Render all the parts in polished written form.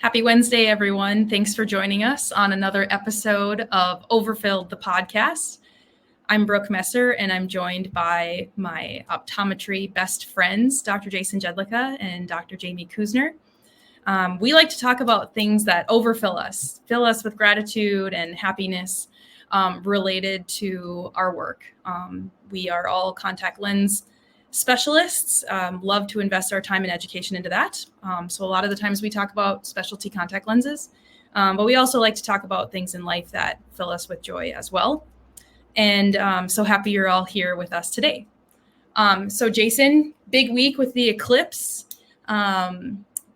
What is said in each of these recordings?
Happy Wednesday, everyone. Thanks for joining us on another episode of Overfilled, the podcast. I'm Brooke Messer, and I'm joined by my optometry best friends, Dr. Jason Jedlicka and Dr. Jamie Kuzner. We like to talk about things that overfill us, fill us with gratitude and happiness related to our work. We are all contact lens specialists, love to invest our time and education into that. So a lot of the times we talk about specialty contact lenses, but we also like to talk about things in life that fill us with joy as well. And so happy you're all here with us today. So Jason, big week with the eclipse.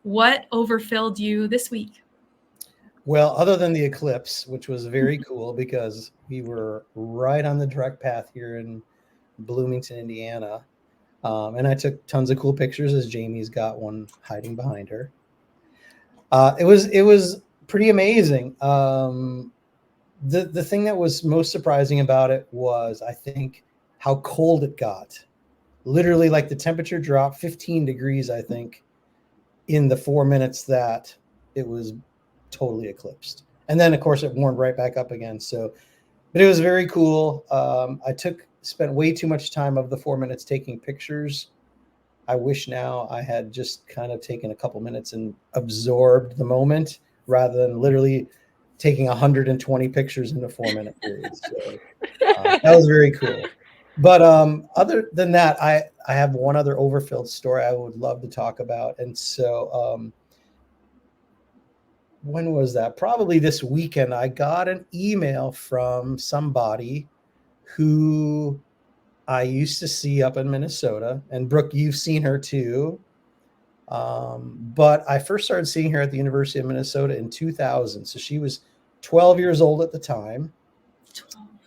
What overfilled you this week? Well, other than the eclipse, which was very cool because we were right on the direct path here in Bloomington, Indiana. And I took tons of cool pictures, as Jamie's got one hiding behind her. It was pretty amazing. The thing that was most surprising about it was, I think, how cold it got. Literally, like the temperature dropped 15 degrees, I think, in the 4 minutes that it was totally eclipsed. And then, of course, it warmed right back up again. But it was very cool. I spent way too much time of the 4 minutes taking pictures. I wish now I had just kind of taken a couple minutes and absorbed the moment rather than literally taking 120 pictures in a 4 minute period. So that was very cool. But other than that, I have one other overfilled story I would love to talk about. And so when was that? Probably this weekend, I got an email from somebody who I used to see up in Minnesota. And Brooke, you've seen her too. But I first started seeing her at the University of Minnesota in 2000. So she was 12 years old at the time.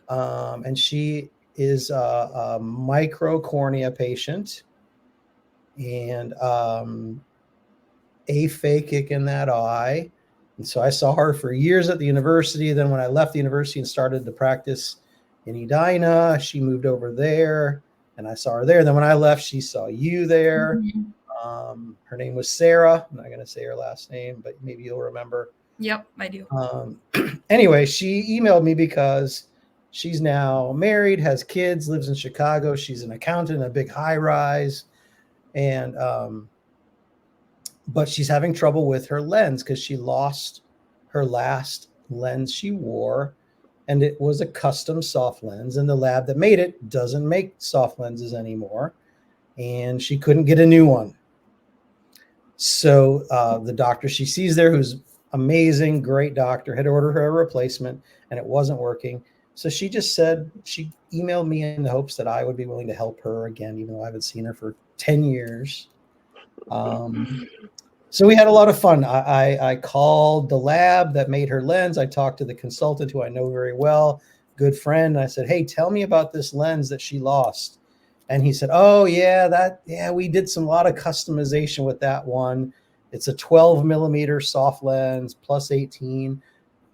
And she is a microcornea patient and aphakic in that eye. And so I saw her for years at the university. Then when I left the university and started to practice in Edina, she moved over there and I saw her there. Then when I left, she saw you there. Mm-hmm. Her name was Sarah. I'm not going to say her last name, but maybe you'll remember. Yep, I do. Anyway, she emailed me because she's now married, has kids, lives in Chicago. She's an accountant in a big high rise. And, but she's having trouble with her lens because she lost her last lens she wore. And it was a custom soft lens. And the lab that made it doesn't make soft lenses anymore. And she couldn't get a new one. So the doctor she sees there, who's amazing, great doctor, had ordered her a replacement and it wasn't working. So she just said, she emailed me in the hopes that I would be willing to help her again, even though I haven't seen her for 10 years. So we had a lot of fun. I called the lab that made her lens. I talked to the consultant who I know very well, good friend. And I said, hey, tell me about this lens that she lost. And he said, oh, yeah, we did a lot of customization with that one. It's a 12 millimeter soft lens plus 18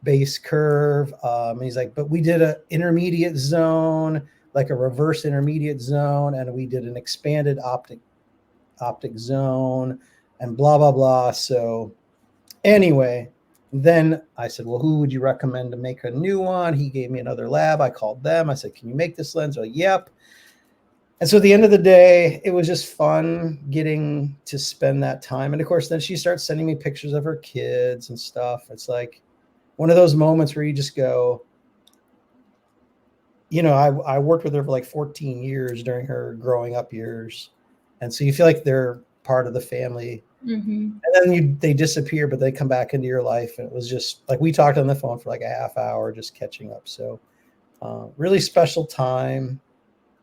base curve. He's like, but we did an intermediate zone, like a reverse intermediate zone. And we did an expanded optic zone and blah, blah, blah. So anyway, then I said, well, who would you recommend to make a new one? He gave me another lab. I called them. I said, can you make this lens? Well, yep. And so at the end of the day, it was just fun getting to spend that time. And of course, then she starts sending me pictures of her kids and stuff. It's like one of those moments where you just go, I worked with her for like 14 years during her growing up years. And so you feel like they're part of the family. Mm-hmm. And then they disappear, but they come back into your life. And it was just like we talked on the phone for like a half hour, just catching up. So really special time.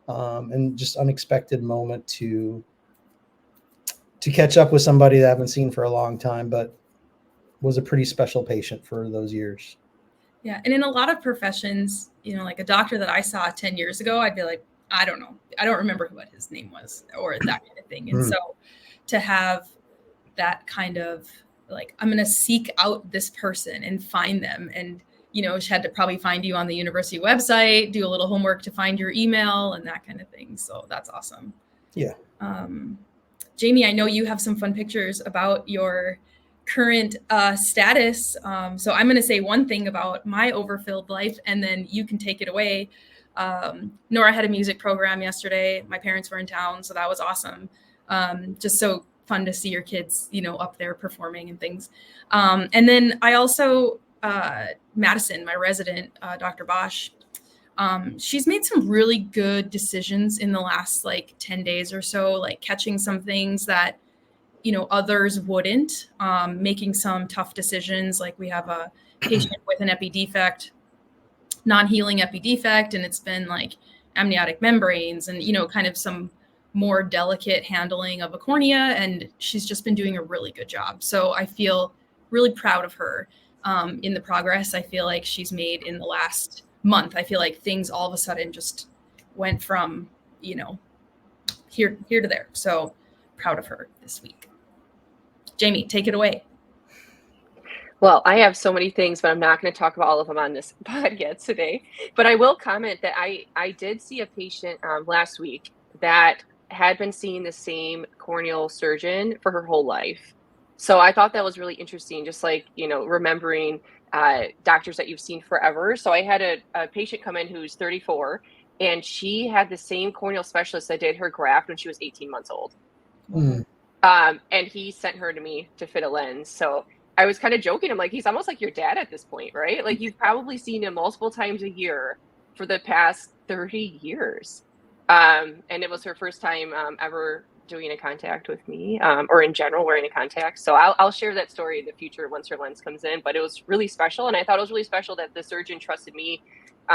And just unexpected moment to catch up with somebody that I haven't seen for a long time, but was a pretty special patient for those years. Yeah. And in a lot of professions, like a doctor that I saw 10 years ago, I'd be like, I don't know. I don't remember what his name was or that kind of thing. And so to have that kind of like, I'm going to seek out this person and find them. And she had to probably find you on the university website, do a little homework to find your email and that kind of thing. So that's awesome. Yeah. Jamie, I know you have some fun pictures about your current status. So I'm going to say one thing about my overfilled life, and then you can take it away. Nora had a music program yesterday. My parents were in town, so that was awesome. Just so fun to see your kids, up there performing and things. And then I also, Madison, my resident, Dr. Bosch, she's made some really good decisions in the last 10 days or so, catching some things that others wouldn't, making some tough decisions. Like we have a patient with an epi defect, non-healing epi defect, and it's been amniotic membranes and kind of some more delicate handling of a cornea, and she's just been doing a really good job. So I feel really proud of her in the progress I feel like she's made in the last month. I feel like things all of a sudden just went from here to there. So proud of her this week. Jamie, take it away. Well, I have so many things, but I'm not going to talk about all of them on this podcast today. But I will comment that I did see a patient last week that had been seeing the same corneal surgeon for her whole life. So I thought that was really interesting, just remembering doctors that you've seen forever. So I had a patient come in who's 34, and she had the same corneal specialist that did her graft when she was 18 months old. Mm. And he sent her to me to fit a lens. So I was kind of joking. I'm like, he's almost like your dad at this point, right? Like you've probably seen him multiple times a year for the past 30 years. And it was her first time ever doing a contact with me, or in general wearing a contact. So I'll share that story in the future once her lens comes in. But it was really special. And I thought it was really special that the surgeon trusted me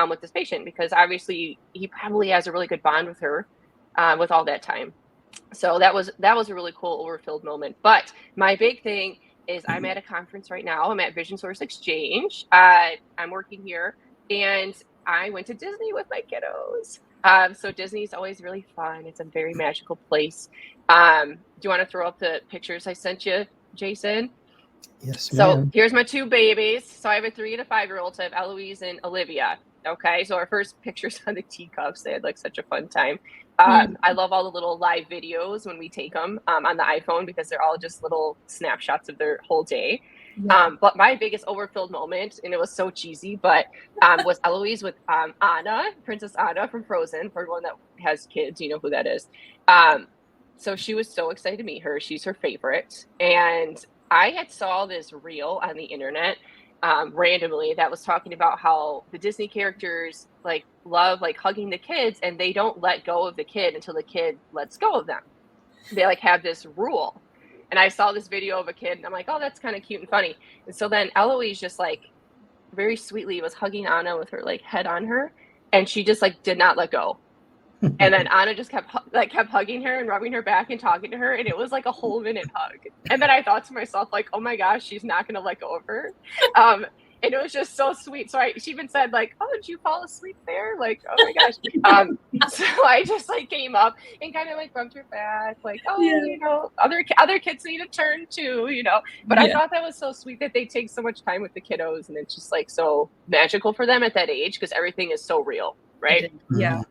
with this patient, because obviously he probably has a really good bond with her with all that time. So that was a really cool overfilled moment. But my big thing is I'm at a conference right now. I'm at Vision Source Exchange. I'm working here, and I went to Disney with my kiddos. So Disney's always really fun. It's a very magical place. Do you want to throw up the pictures I sent you, Jason? Yes, ma'am. So here's my two babies. So I have a 3 and a 5-year-old. So I have Eloise and Olivia. Okay, so our first pictures on the teacups. They had such a fun time. I love all the little live videos when we take them on the iPhone, because they're all just little snapshots of their whole day. Yeah. But my biggest overfilled moment, and it was so cheesy, but was Eloise with Anna, Princess Anna from Frozen. For everyone that has kids, you know who that is. So she was so excited to meet her. She's her favorite. And I had saw this reel on the internet randomly that was talking about how the Disney characters love hugging the kids, and they don't let go of the kid until the kid lets go of them. They have this rule. And I saw this video of a kid, and I'm like, oh, that's kind of cute and funny. And so then Eloise just very sweetly was hugging Anna with her head on her, and she just did not let go. And then Anna just kept hugging her and rubbing her back and talking to her, and it was a whole minute hug. And then I thought to myself, oh my gosh, she's not gonna let go of her. And it was just so sweet. So she even said oh, did you fall asleep there? Oh my gosh. So I just came up and kind of rubbed her back, oh, yeah. Other kids need a turn too, But yeah. I thought that was so sweet that they take so much time with the kiddos, and it's just so magical for them at that age, because everything is so real, right? Yeah.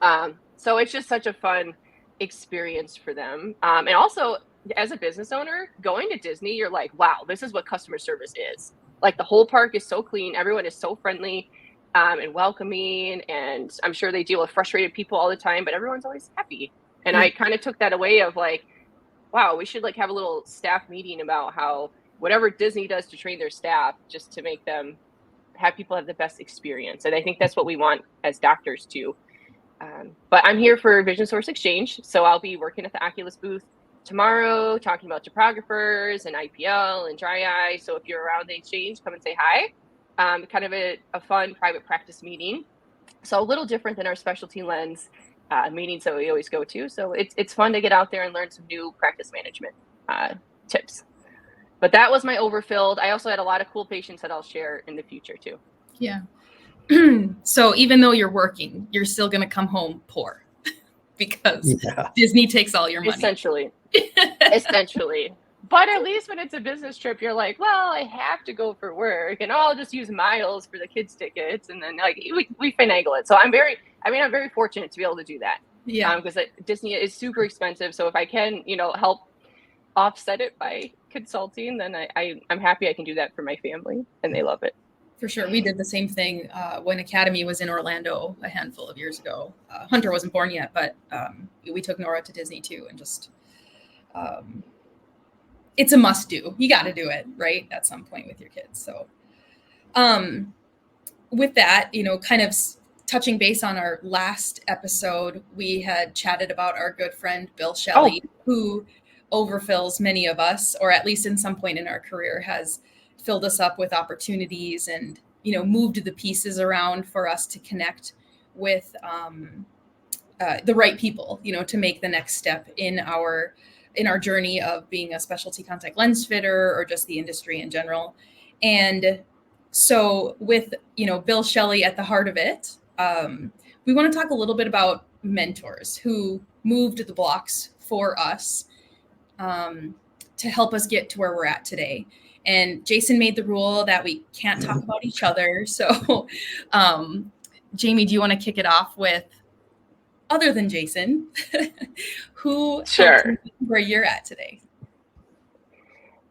So it's just such a fun experience for them. And also, as a business owner, going to Disney, you're wow, this is what customer service is. The whole park is so clean. Everyone is so friendly and welcoming. And I'm sure they deal with frustrated people all the time, but everyone's always happy. And I kind of took that away of wow, we should have a little staff meeting about how whatever Disney does to train their staff, just to make them have people have the best experience. And I think that's what we want as doctors too. But I'm here for Vision Source Exchange. So I'll be working at the Oculus booth tomorrow, talking about topographers and IPL and dry eye. So if you're around the exchange, come and say hi. Kind of a fun private practice meeting. So a little different than our specialty lens meetings that we always go to. So it's fun to get out there and learn some new practice management tips. But that was my overfilled. I also had a lot of cool patients that I'll share in the future too. Yeah. So even though you're working, you're still going to come home poor because Disney takes all your money. Essentially. But at least when it's a business trip, you're well, I have to go for work, and I'll just use miles for the kids' tickets, and then we finagle it. So I'm very fortunate to be able to do that. Yeah. Because Disney is super expensive. So if I can, help offset it by consulting, then I'm happy I can do that for my family, and they love it. For sure. We did the same thing when Academy was in Orlando a handful of years ago. Hunter wasn't born yet, but we took Nora to Disney too. And just, it's a must do. You got to do it, right? At some point with your kids. So with that, kind of touching base on our last episode, we had chatted about our good friend, Bill Shelley, who overfills many of us, or at least in some point in our career has filled us up with opportunities and, moved the pieces around for us to connect with the right people, to make the next step in our journey of being a specialty contact lens fitter or just the industry in general. And so with, Bill Shelley at the heart of it, we want to talk a little bit about mentors who moved the blocks for us to help us get to where we're at today. And Jason made the rule that we can't talk about each other. So, Jamie, do you want to kick it off with, other than Jason, who Sure. where you're at today?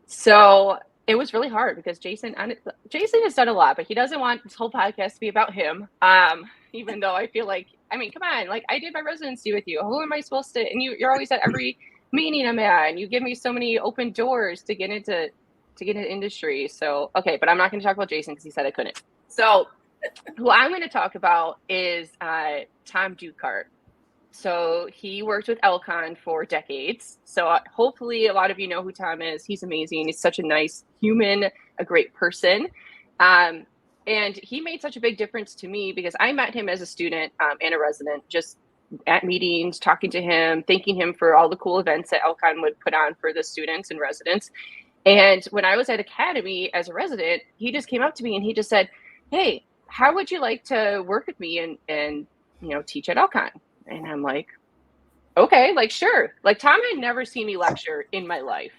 So it was really hard because Jason has done a lot, but he doesn't want this whole podcast to be about him. Even though I feel like, come on, like I did my residency with you. Who am I supposed to? And you're always at every meeting I'm at, and you give me so many open doors to get into industry. So, okay, but I'm not going to talk about Jason because he said I couldn't. So who I'm going to talk about is Tom Dukart. So he worked with Elcon for decades. So hopefully a lot of you know who Tom is. He's amazing. He's such a nice human, a great person. And he made such a big difference to me because I met him as a student and a resident, just at meetings, talking to him, thanking him for all the cool events that Elcon would put on for the students and residents. And when I was at Academy as a resident, he just came up to me and he just said, "Hey, how would you like to work with me and teach at Elcon?" And I'm like, okay, like, sure. Like, Tom had never seen me lecture in my life.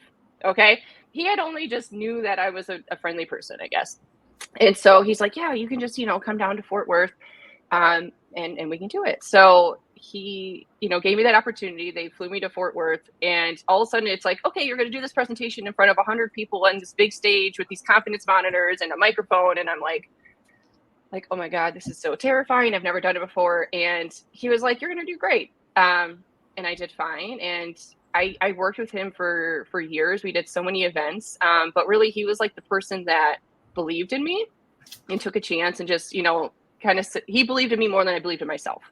Okay. He had only just knew that I was a friendly person, I guess. And so he's like, yeah, you can just, come down to Fort Worth and we can do it. So he, gave me that opportunity. They flew me to Fort Worth, and all of a sudden it's like, okay, you're going to do this presentation in front of 100 people on this big stage with these confidence monitors and a microphone. And I'm like, oh my God, this is so terrifying. I've never done it before. And he was like, you're going to do great. And I did fine. And I worked with him for years. We did so many events. But really, he was like the person that believed in me and took a chance and just, he believed in me more than I believed in myself,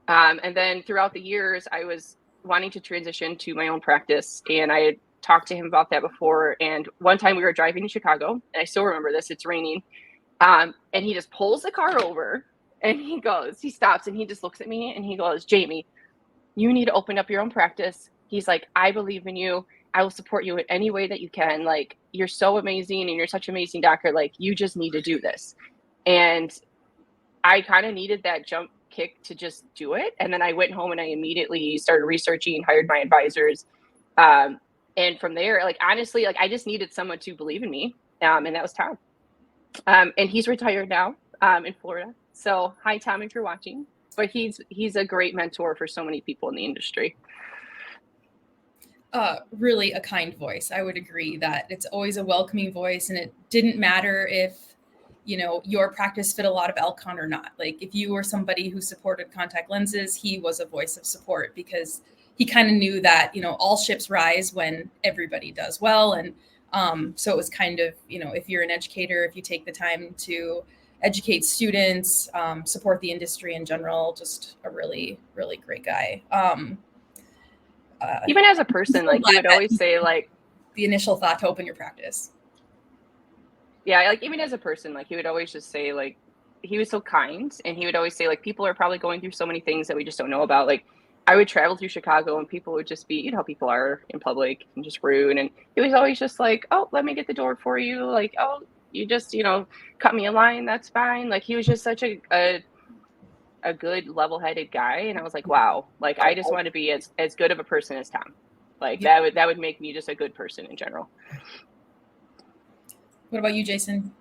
And then throughout the years, I was wanting to transition to my own practice. And I had talked to him about that before. And one time we were driving to Chicago, and I still remember this, it's raining. And he just pulls the car over and he stops and he just looks at me and he goes, "Jamie, you need to open up your own practice." He's like, "I believe in you. I will support you in any way that you can. Like, you're so amazing and you're such an amazing doctor. Like, you just need to do this." And I kind of needed that jump kick to just do it. And then I went home and I immediately started researching, hired my advisors. And from there, like, honestly, like, I just needed someone to believe in me. And that was Tom. And he's retired now in Florida. So hi, Tom, if you're watching. But he's a great mentor for so many people in the industry. Really a kind voice. I would agree that it's always a welcoming voice, and it didn't matter if, your practice fit a lot of Elcon or not. Like, if you were somebody who supported contact lenses, he was a voice of support because he kind of knew that, all ships rise when everybody does well. And so it was kind of, if you're an educator, if you take the time to educate students, support the industry in general, just a really, really great guy. Even as a person, like, he would always say, like, the initial thought to open your practice. Yeah, like, even as a person, like, he would always just say, like, he was so kind, and he would always say, like, people are probably going through so many things that we just don't know about. Like, I would travel through Chicago and people would just be, how people are in public and just rude. And he was always just like, "Oh, let me get the door for you." Like, "Oh, you just, cut me a line. That's fine." Like, he was just such a good level-headed guy. And I was like, wow, like, I just want to be as good of a person as Tom. Like, that would make me just a good person in general. What about you, Jason?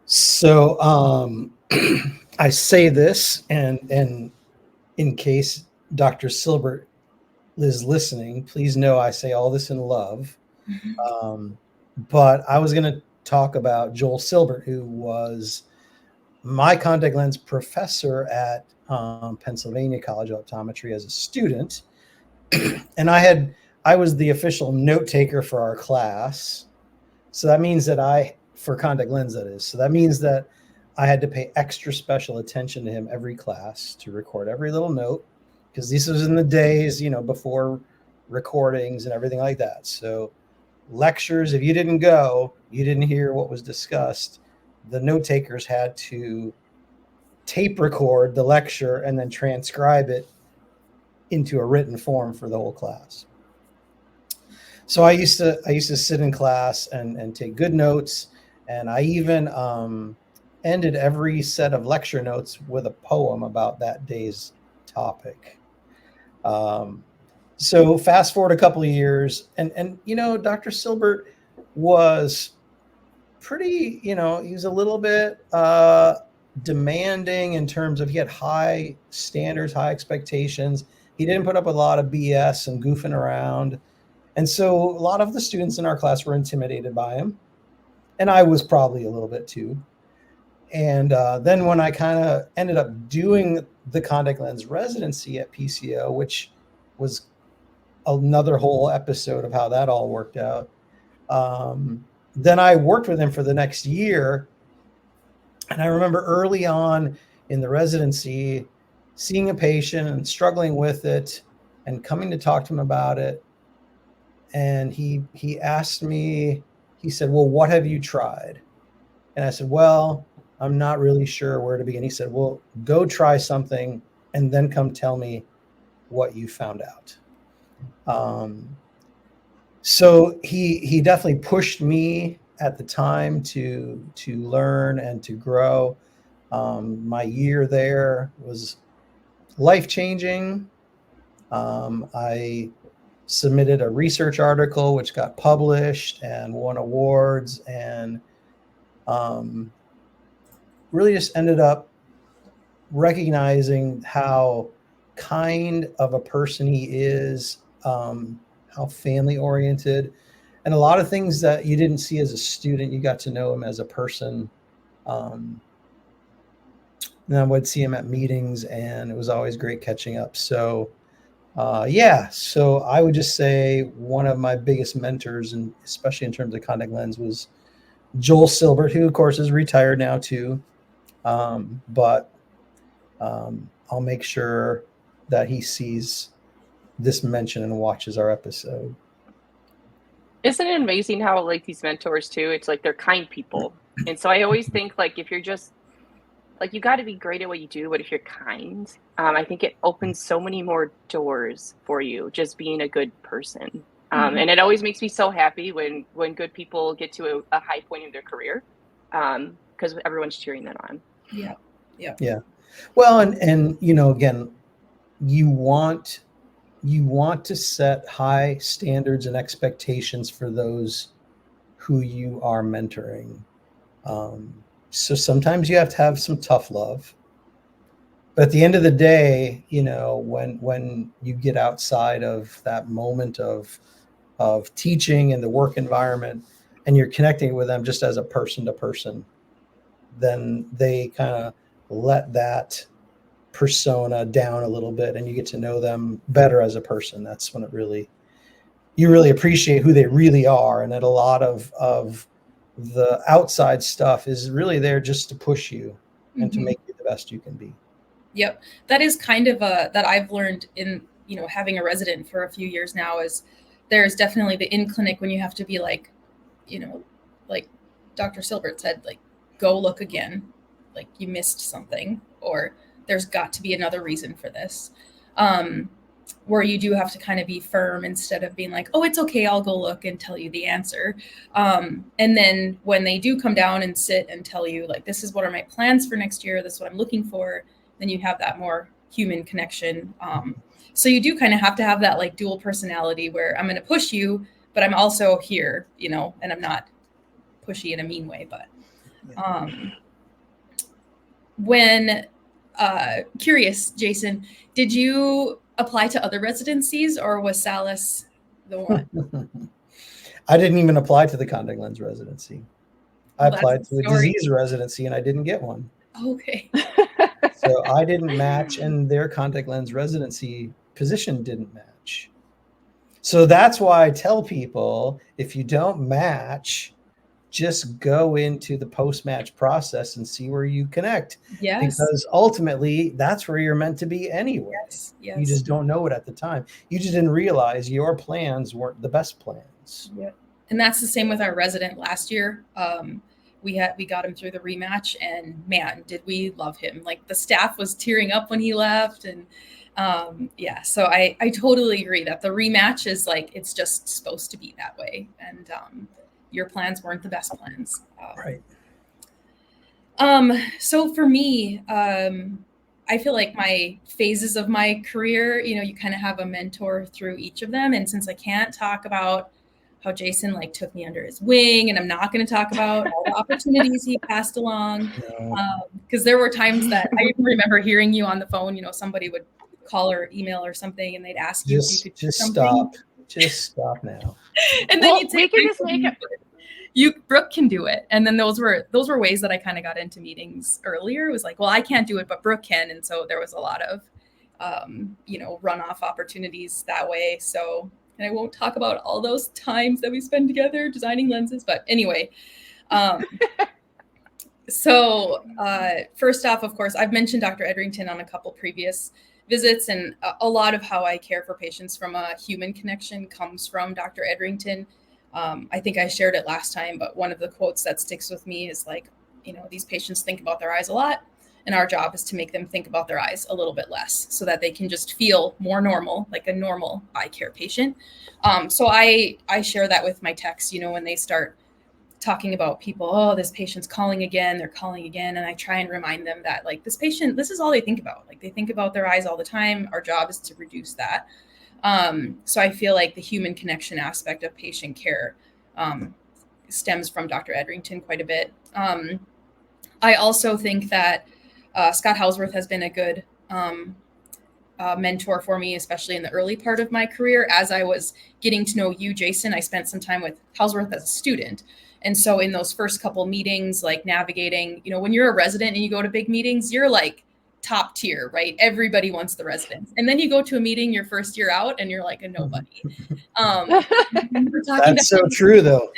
So I say this and in case Dr. Silbert is listening, please know I say all this in love. But I was going to talk about Joel Silbert, who was my contact lens professor at Pennsylvania College of Optometry as a student. And I was the official note taker for our class. So that means that for contact lens, that is. So that means that I had to pay extra special attention to him every class to record every little note, because this was in the days, before recordings and everything like that. So lectures, if you didn't go, you didn't hear what was discussed. The note takers had to tape record the lecture and then transcribe it into a written form for the whole class. So I used to sit in class and take good notes, and I even ended every set of lecture notes with a poem about that day's topic. So fast forward a couple of years, and Dr. Silbert was pretty, he was a little bit demanding in terms of, he had high standards, high expectations. He didn't put up with a lot of BS and goofing around. And so a lot of the students in our class were intimidated by him. And I was probably a little bit too. And then when I kind of ended up doing the contact lens residency at PCO, which was another whole episode of how that all worked out, then I worked with him for the next year. And I remember early on in the residency, seeing a patient and struggling with it and coming to talk to him about it. And he asked me, he said, well, what have you tried? And I said, well, I'm not really sure where to begin. He said, well, go try something and then come tell me what you found out. So he definitely pushed me at the time to learn and to grow. My year there was life-changing. I submitted a research article which got published and won awards, and really just ended up recognizing how kind of a person he is, how family oriented, and a lot of things that you didn't see as a student, you got to know him as a person. And I would see him at meetings, and it was always great catching up. So so I would just say one of my biggest mentors, and especially in terms of contact lens, was Joel Silbert, who of course is retired now too. But I'll make sure that he sees this mention and watches our episode. Isn't it amazing how like these mentors too, it's like they're kind people. And so I always think like if you're just like, you got to be great at what you do, but if you're kind, I think it opens so many more doors for you, just being a good person. And it always makes me so happy when good people get to a high point in their career, because everyone's cheering them on. Yeah. Well, and again, you want to set high standards and expectations for those who you are mentoring. So sometimes you have to have some tough love, but at the end of the day, when you get outside of that moment of teaching in the work environment and you're connecting with them just as a person to person, then they kind of let that persona down a little bit and you get to know them better as a person. That's when you really appreciate who they really are. And that a lot of the outside stuff is really there just to push you and to make you the best you can be. Yep. That is kind of that I've learned in, having a resident for a few years now, is there's definitely the in-clinic when you have to be like, like Dr. Silbert said, like, go look again, like you missed something, or there's got to be another reason for this. Where you do have to kind of be firm instead of being like, oh, it's okay, I'll go look and tell you the answer. And then when they do come down and sit and tell you, like, this is what are my plans for next year, this is what I'm looking for, then you have that more human connection. So you do kind of have to have that like dual personality where I'm going to push you, but I'm also here, and I'm not pushy in a mean way. But when curious, Jason, did you apply to other residencies, or was Salis the one? I didn't even apply to the contact lens residency. I Well, applied that's to the a story. disease residency and I didn't get one. Okay. So I didn't match, and their contact lens residency position didn't match. So that's why I tell people, if you don't match, just go into the post-match process and see where you connect. Yes. Because ultimately, that's where you're meant to be anyway. Yes. You just don't know it at the time. You just didn't realize your plans weren't the best plans. Yeah. And that's the same with our resident last year. We got him through the rematch, and man, did we love him. Like, the staff was tearing up when he left. And so I totally agree that the rematch is like, it's just supposed to be that way. And your plans weren't the best plans. Right. So for me, I feel like my phases of my career, you kind of have a mentor through each of them. And since I can't talk about how Jason like took me under his wing, and I'm not going to talk about all the opportunities he passed along, because there were times that I even remember hearing you on the phone. Somebody would call or email or something, and they'd ask you if you could do something. Just stop now. And then you'd we say, can just make it. Brooke can do it. And then those were ways that I kind of got into meetings earlier. It was like, well, I can't do it, but Brooke can. And so there was a lot of, runoff opportunities that way. So, and I won't talk about all those times that we spend together designing lenses, but anyway. So first off, of course, I've mentioned Dr. Edrington on a couple previous visits, and a lot of how I care for patients from a human connection comes from Dr. Edrington. I think I shared it last time, but one of the quotes that sticks with me is like, these patients think about their eyes a lot, and our job is to make them think about their eyes a little bit less so that they can just feel more normal, like a normal eye care patient. So I share that with my techs, when they start talking about people, oh, this patient's calling again, they're calling again. And I try and remind them that like this patient, this is all they think about. Like they think about their eyes all the time. Our job is to reduce that. So I feel like the human connection aspect of patient care stems from Dr. Edrington quite a bit. I also think that Scott Hausworth has been a good mentor for me, especially in the early part of my career. As I was getting to know you, Jason, I spent some time with Hausworth as a student. And so in those first couple meetings, like navigating, when you're a resident and you go to big meetings, you're like top tier, right? Everybody wants the residents. And then you go to a meeting your first year out and you're like a nobody. That's so true, though.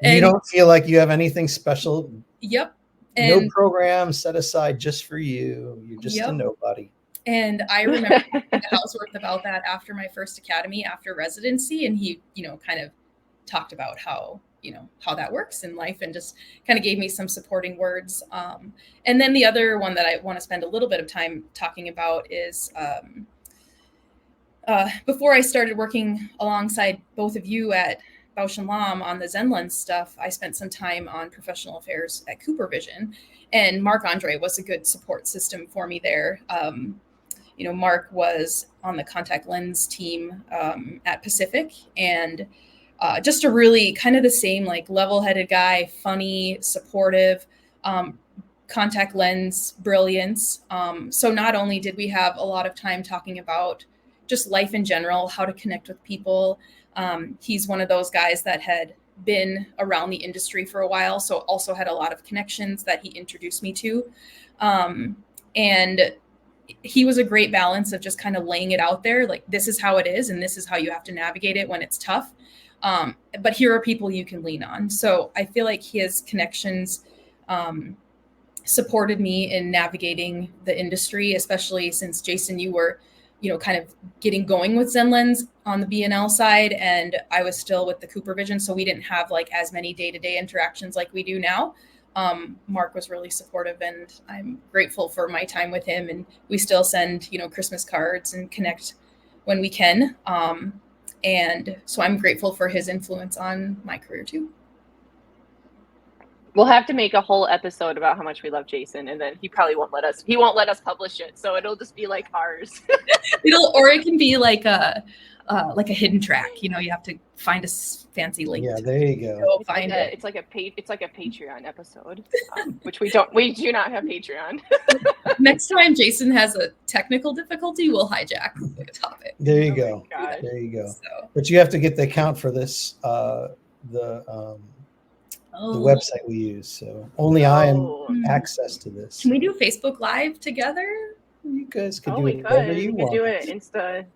You don't feel like you have anything special. Yep. No program set aside just for you. You're just a nobody. And I remember Hausworth about that after my first academy, after residency. And he, kind of talked about how that works in life and just kind of gave me some supporting words. And then the other one that I want to spend a little bit of time talking about is before I started working alongside both of you at Bausch & Lomb on the Zenlens stuff, I spent some time on professional affairs at Cooper Vision, and Marc Andre was a good support system for me there. Mark was on the contact lens team at Pacific, and just a really kind of the same, like level-headed guy, funny, supportive, contact lens brilliance. So not only did we have a lot of time talking about just life in general, how to connect with people. He's one of those guys that had been around the industry for a while, so also had a lot of connections that he introduced me to. And he was a great balance of just kind of laying it out there, like this is how it is, and this is how you have to navigate it when it's tough. But here are people you can lean on. So I feel like his connections supported me in navigating the industry, especially since Jason, you were, kind of getting going with Zenlens on the B&L side, and I was still with the Cooper Vision. So we didn't have like as many day-to-day interactions like we do now. Mark was really supportive, and I'm grateful for my time with him. And we still send, Christmas cards and connect when we can. And so I'm grateful for his influence on my career too. We'll have to make a whole episode about how much we love Jason, and then he probably won't let us publish it. So it'll just be like ours. Or it can be like a like a hidden track. You have to find a fancy link. Yeah, to there you go. go It's find like it. it's like a Patreon episode, which we do not have Patreon. Next time Jason has a technical difficulty, we'll hijack the topic. There you Oh go. my gosh. There you go. So, But you have to get the account for this, the website we use. So only I am access to this. Can we do Facebook Live together? You guys could do we whatever could. you We want. could do it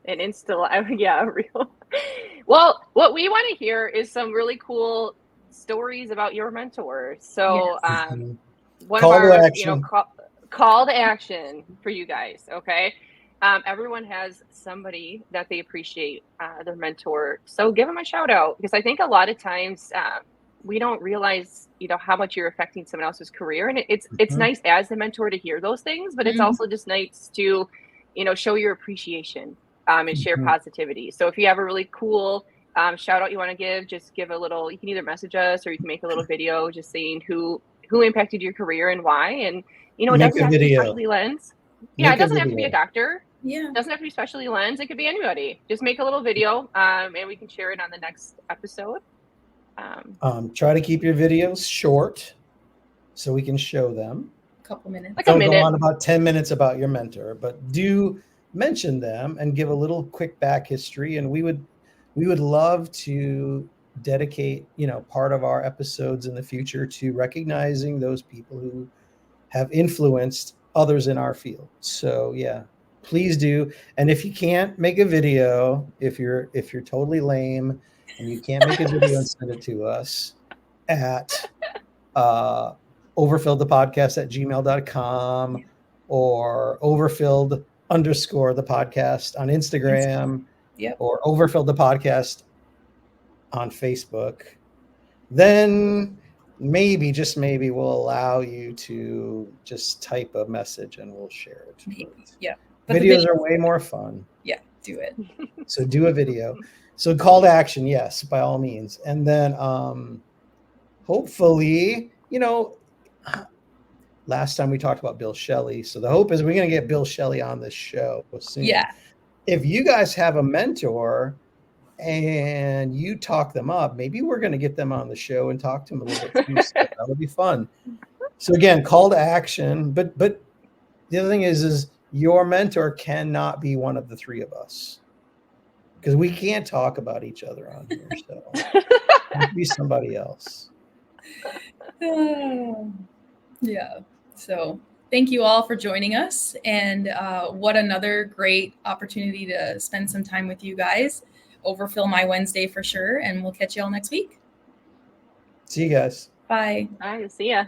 Insta Live. Yeah, real. Well, what we want to hear is some really cool stories about your mentor. So, one Call of to our, action. call to action for you guys. Okay. Everyone has somebody that they appreciate, their mentor. So give them a shout out, because I think a lot of times we don't realize, how much you're affecting someone else's career. And it's nice as the mentor to hear those things, but it's also just nice to, show your appreciation and share positivity. So if you have a really cool shout out you want to give, just give a little, you can either message us or you can make a little video just saying who impacted your career and why. And, it doesn't have to be specialty lens. Yeah, it doesn't have to be a doctor. Yeah. It doesn't have to be specialty lens. It could be anybody. Just make a little video and we can share it on the next episode. Try to keep your videos short so we can show them. A couple minutes. Like Don't a minute. go on about 10 minutes about your mentor, but do mention them and give a little quick back history. And we would love to dedicate, part of our episodes in the future to recognizing those people who have influenced others in our field. So yeah, please do. And if you can't make a video, if you're totally lame and you can't make a video and send it to us at overfilledthepodcast@gmail.com or overfilled_the podcast on Instagram. Yep. Or Overfilled the Podcast on Facebook, then maybe, just maybe, we'll allow you to just type a message and we'll share it. Maybe. Yeah. But Videos are way more fun. Yeah, do it. So do a video. So call to action, yes, by all means. And then hopefully, last time we talked about Bill Shelley. So the hope is we're going to get Bill Shelley on this show soon. Yeah. If you guys have a mentor and you talk them up, maybe we're going to get them on the show and talk to them a little bit too. So that would be fun. So again, call to action. But the other thing is your mentor cannot be one of the three of us, because we can't talk about each other on here. So it can be somebody else. Yeah. So thank you all for joining us. And what another great opportunity to spend some time with you guys. Overfill my Wednesday for sure. And we'll catch you all next week. See you guys. Bye. All right. See ya.